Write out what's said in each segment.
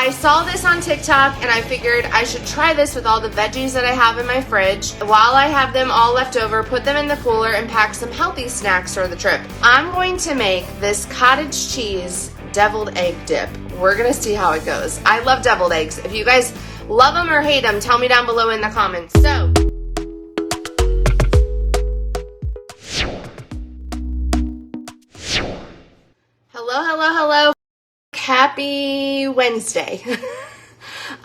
I saw this on TikTok and I figured I should try this with all the veggies that I have in my fridge. While I have them all left over, put them in the cooler and pack some healthy snacks for the trip. I'm going to make this cottage cheese deviled egg dip. We're gonna see how it goes. I love deviled eggs. If you guys love them or hate them, tell me down below in the comments. So, hello. Happy Wednesday.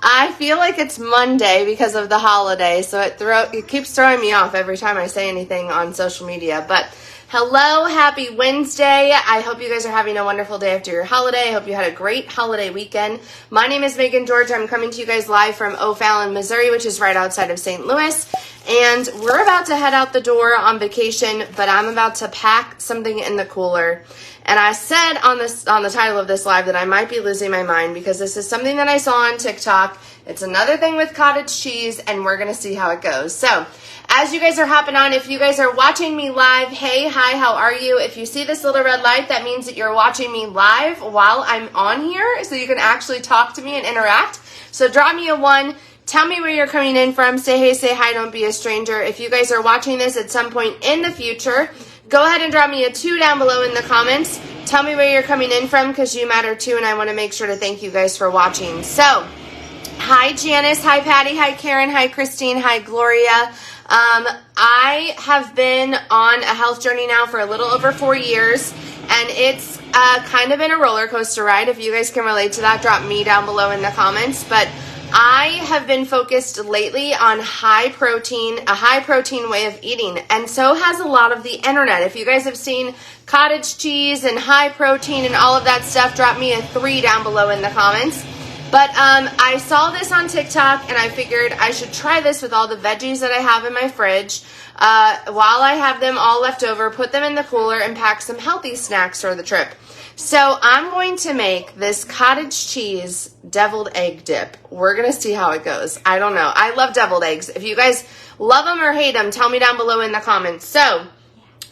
I feel like it's Monday because of the holiday, so it keeps throwing me off every time I say anything on social media. But hello, happy Wednesday. I hope you guys are having a wonderful day after your holiday. I hope you had a great holiday weekend. My name is Megan George. I'm coming to you guys live from O'Fallon, Missouri, which is right outside of St. Louis. And we're about to head out the door on vacation, but I'm about to pack something in the cooler. And I said on the title of this live that I might be losing my mind because this is something that I saw on TikTok. It's another thing with cottage cheese, and we're going to see how it goes. So, as you guys are hopping on, if you guys are watching me live, hey, hi, how are you? If you see this little red light, that means that you're watching me live while I'm on here, so you can actually talk to me and interact. So drop me a 1. Tell me where you're coming in from. Say hey, say hi, don't be a stranger. If you guys are watching this at some point in the future, go ahead and drop me a 2 down below in the comments. Tell me where you're coming in from because you matter too, and I want to make sure to thank you guys for watching. So, hi Janice, hi Patty, hi Karen, hi Christine, hi Gloria. I have been on a health journey now for a little over 4 years, and it's kind of been a roller coaster ride. If you guys can relate to that, drop me down below in the comments. But I have been focused lately on a high protein way of eating, and so has a lot of the internet. If you guys have seen cottage cheese and high protein and all of that stuff, drop me a 3 down below in the comments. But I saw this on TikTok and I figured I should try this with all the veggies that I have in my fridge. While I have them all left over, put them in the cooler and pack some healthy snacks for the trip. So I'm going to make this cottage cheese deviled egg dip. We're going to see how it goes. I don't know. I love deviled eggs. If you guys love them or hate them, tell me down below in the comments. So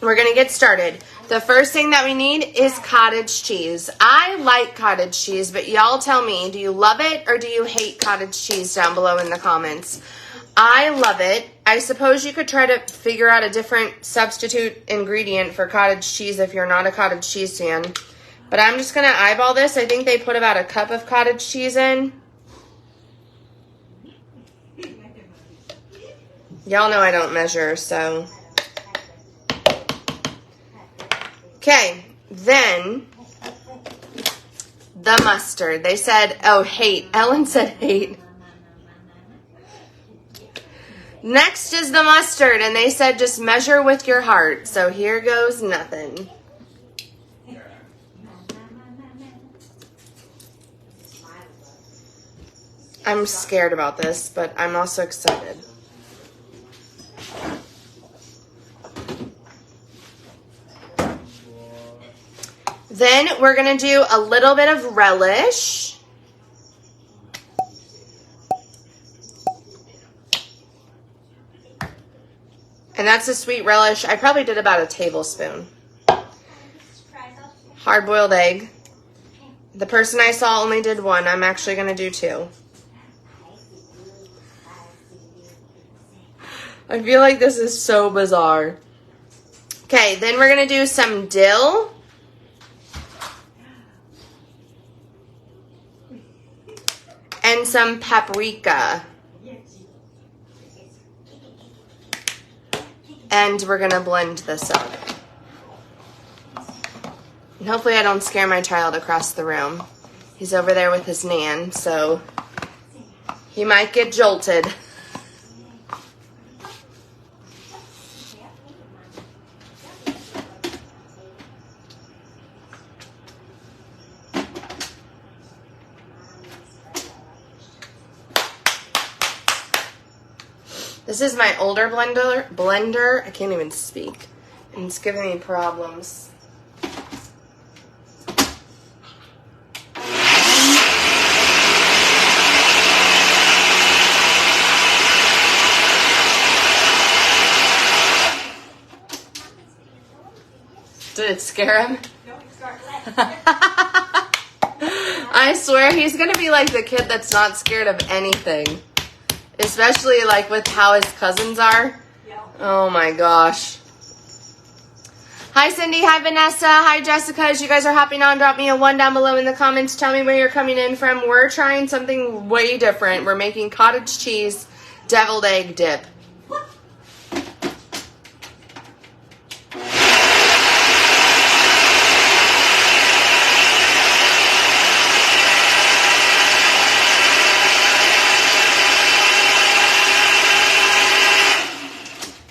we're going to get started. The first thing that we need is cottage cheese. I like cottage cheese, but y'all tell me, do you love it or do you hate cottage cheese down below in the comments? I love it. I suppose you could try to figure out a different substitute ingredient for cottage cheese if you're not a cottage cheese fan. But I'm just going to eyeball this. I think they put about a cup of cottage cheese in. Y'all know I don't measure, so. Okay, then the mustard. They said, oh, hate. Ellen said hate. Next is the mustard, and they said just measure with your heart. So here goes nothing. I'm scared about this, but I'm also excited. Then we're going to do a little bit of relish. And that's a sweet relish. I probably did about a tablespoon. Hard-boiled egg. The person I saw only did 1. I'm actually going to do 2. I feel like this is so bizarre. Okay, then we're going to do some dill. And some paprika. And we're going to blend this up. And hopefully I don't scare my child across the room. He's over there with his nan, so he might get jolted. This is my older blender. I can't even speak. And it's giving me problems. Did it scare him? No, start. I swear he's gonna be like the kid that's not scared of anything. Especially like with how his cousins are. Oh my gosh. Hi Cindy, hi Vanessa, hi Jessica. As you guys are hopping on, drop me a 1 down below in the comments. Tell me where you're coming in from. We're trying something way different. We're making cottage cheese deviled egg dip.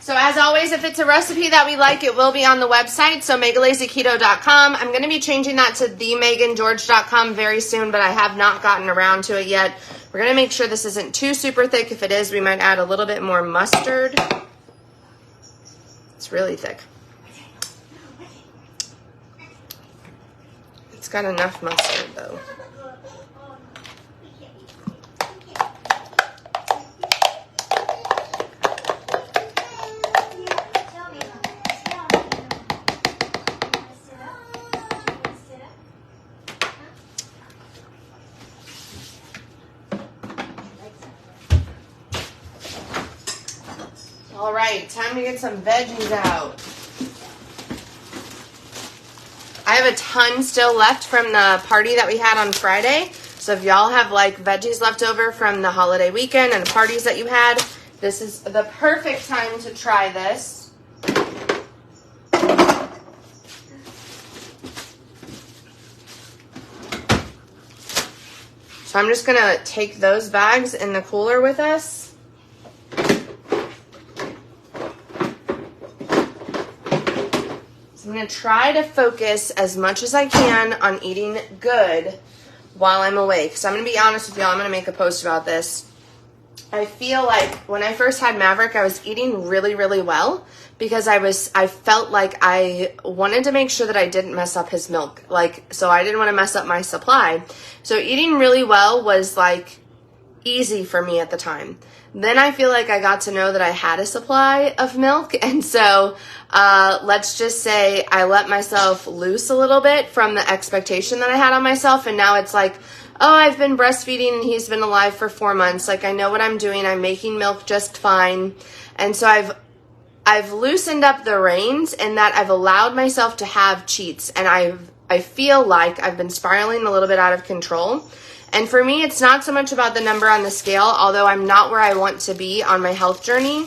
So as always, if it's a recipe that we like, it will be on the website, so megalazyketo.com. I'm going to be changing that to themegangeorge.com very soon, but I have not gotten around to it yet. We're going to make sure this isn't too super thick. If it is, we might add a little bit more mustard. It's really thick. It's got enough mustard, though. All right, time to get some veggies out. I have a ton still left from the party that we had on Friday. So if y'all have like veggies left over from the holiday weekend and parties that you had, this is the perfect time to try this. So I'm just gonna take those bags in the cooler with us. I'm going to try to focus as much as I can on eating good while I'm awake. So I'm going to be honest with y'all. I'm going to make a post about this. I feel like when I first had Maverick, I was eating really, really well because I felt like I wanted to make sure that I didn't mess up his milk. So I didn't want to mess up my supply. So eating really well was like easy for me at the time. Then I feel like I got to know that I had a supply of milk, and so let's just say I let myself loose a little bit from the expectation that I had on myself, and now it's like, oh, I've been breastfeeding and he's been alive for 4 months. Like, I know what I'm doing. I'm making milk just fine. And so I've loosened up the reins in that I've allowed myself to have cheats, and I feel like I've been spiraling a little bit out of control. And for me, it's not so much about the number on the scale, although I'm not where I want to be on my health journey.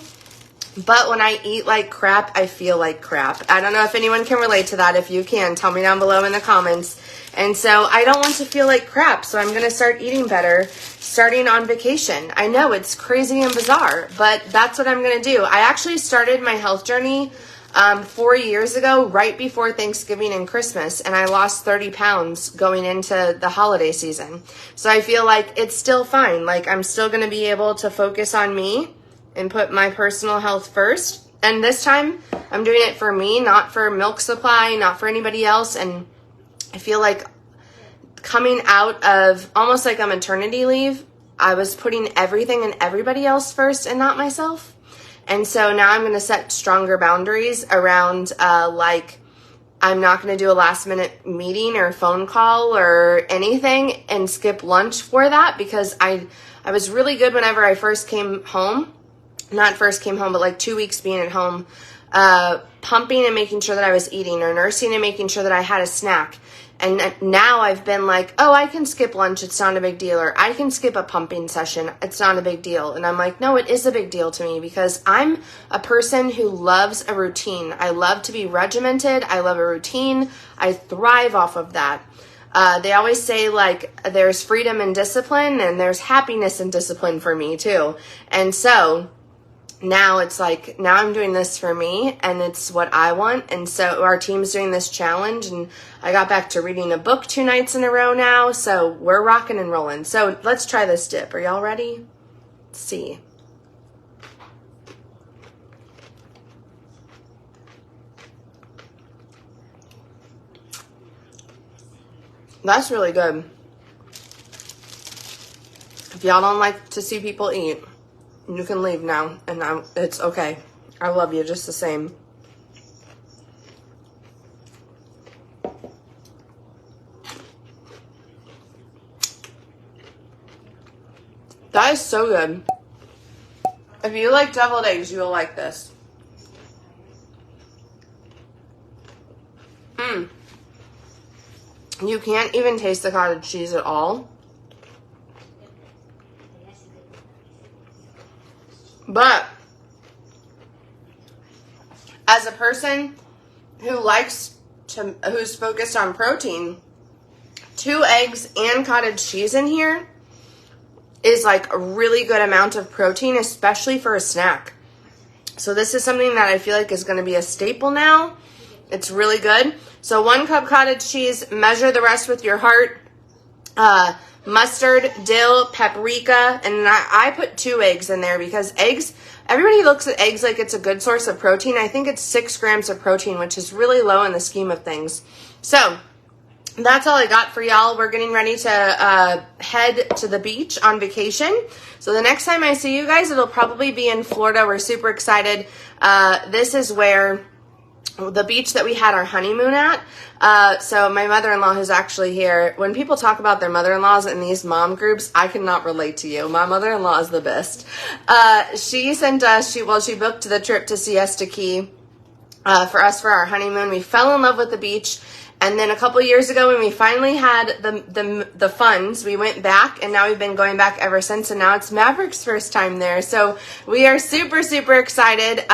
But when I eat like crap, I feel like crap. I don't know if anyone can relate to that. If you can, tell me down below in the comments. And so I don't want to feel like crap, so I'm going to start eating better starting on vacation. I know it's crazy and bizarre, but that's what I'm going to do. I actually started my health journey 4 years ago, right before Thanksgiving and Christmas, and I lost 30 pounds going into the holiday season. So I feel like it's still fine. Like, I'm still going to be able to focus on me and put my personal health first. And this time, I'm doing it for me, not for milk supply, not for anybody else. And I feel like coming out of almost like a maternity leave, I was putting everything and everybody else first and not myself. And so now I'm going to set stronger boundaries around, like, I'm not going to do a last minute meeting or phone call or anything and skip lunch for that, because I was really good whenever I first came home. Not first came home, but like 2 weeks being at home, pumping and making sure that I was eating, or nursing and making sure that I had a snack. And now I've been like, oh, I can skip lunch. It's not a big deal. Or I can skip a pumping session. It's not a big deal. And I'm like, no, it is a big deal to me, because I'm a person who loves a routine. I love to be regimented. I love a routine. I thrive off of that. They always say, like, there's freedom and discipline, and there's happiness and discipline for me too. And so now it's like, now I'm doing this for me, and it's what I want. And so our team's doing this challenge, and I got back to reading a book 2 nights in a row now. So we're rocking and rolling. So let's try this dip. Are y'all ready? Let's see. That's really good. If y'all don't like to see people eat, you can leave now, and it's okay. I love you just the same. That is so good. If you like deviled eggs, you will like this. You can't even taste the cottage cheese at all. But as a person who's focused on protein, 2 eggs and cottage cheese in here is like a really good amount of protein, especially for a snack. So this is something that I feel like is going to be a staple now. It's really good. So 1 cup cottage cheese, measure the rest with your heart. Mustard, dill, paprika, and I put 2 eggs in there because eggs, everybody looks at eggs like it's a good source of protein. I think it's 6 grams of protein, which is really low in the scheme of things. So that's all I got for y'all. We're getting ready to head to the beach on vacation. So the next time I see you guys, it'll probably be in Florida. We're super excited. This is where the beach that we had our honeymoon at. So my mother-in-law who's actually here, when people talk about their mother-in-laws in these mom groups, I cannot relate to you. My mother-in-law is the best. She sent us, she booked the trip to Siesta Key for us for our honeymoon. We fell in love with the beach. And then a couple years ago when we finally had the funds, we went back, and now we've been going back ever since. And now it's Maverick's first time there. So we are super, super excited.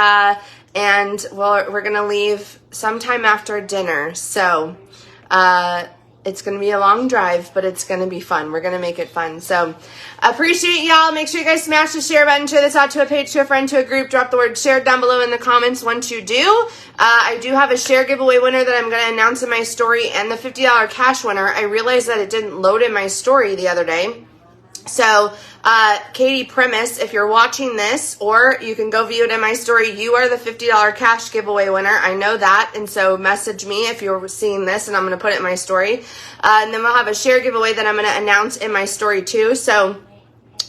And we're going to leave sometime after dinner. So it's going to be a long drive, but it's going to be fun. We're going to make it fun. So appreciate y'all. Make sure you guys smash the share button. Share this out to a page, to a friend, to a group. Drop the word shared down below in the comments once you do. I do have a share giveaway winner that I'm going to announce in my story, and the $50 cash winner. I realized that it didn't load in my story the other day. So, Katie Primus, if you're watching this, or you can go view it in my story, you are the $50 cash giveaway winner. I know that, and so message me if you're seeing this, and I'm going to put it in my story. And then we'll have a share giveaway that I'm going to announce in my story too. So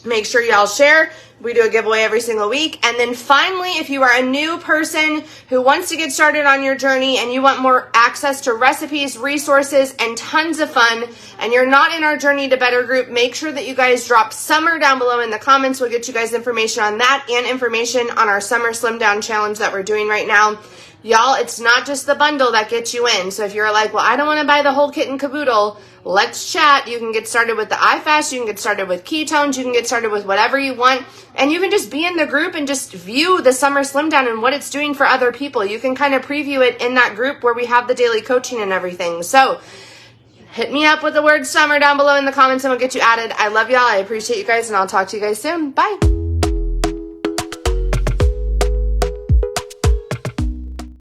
make sure y'all share. We do a giveaway every single week. And then finally, if you are a new person who wants to get started on your journey and you want more access to recipes, resources, and tons of fun, and you're not in our Journey to Better group, make sure that you guys drop Summer down below in the comments. We'll get you guys information on that and information on our Summer Slim Down Challenge that we're doing right now. Y'all, it's not just the bundle that gets you in. So if you're like, well, I don't want to buy the whole kit and caboodle, let's chat. You can get started with the iFast. You can get started with ketones. You can get started with whatever you want. And you can just be in the group and just view the Summer Slim Down and what it's doing for other people. You can kind of preview it in that group where we have the daily coaching and everything. So hit me up with the word summer down below in the comments and we'll get you added. I love y'all. I appreciate you guys, and I'll talk to you guys soon. Bye.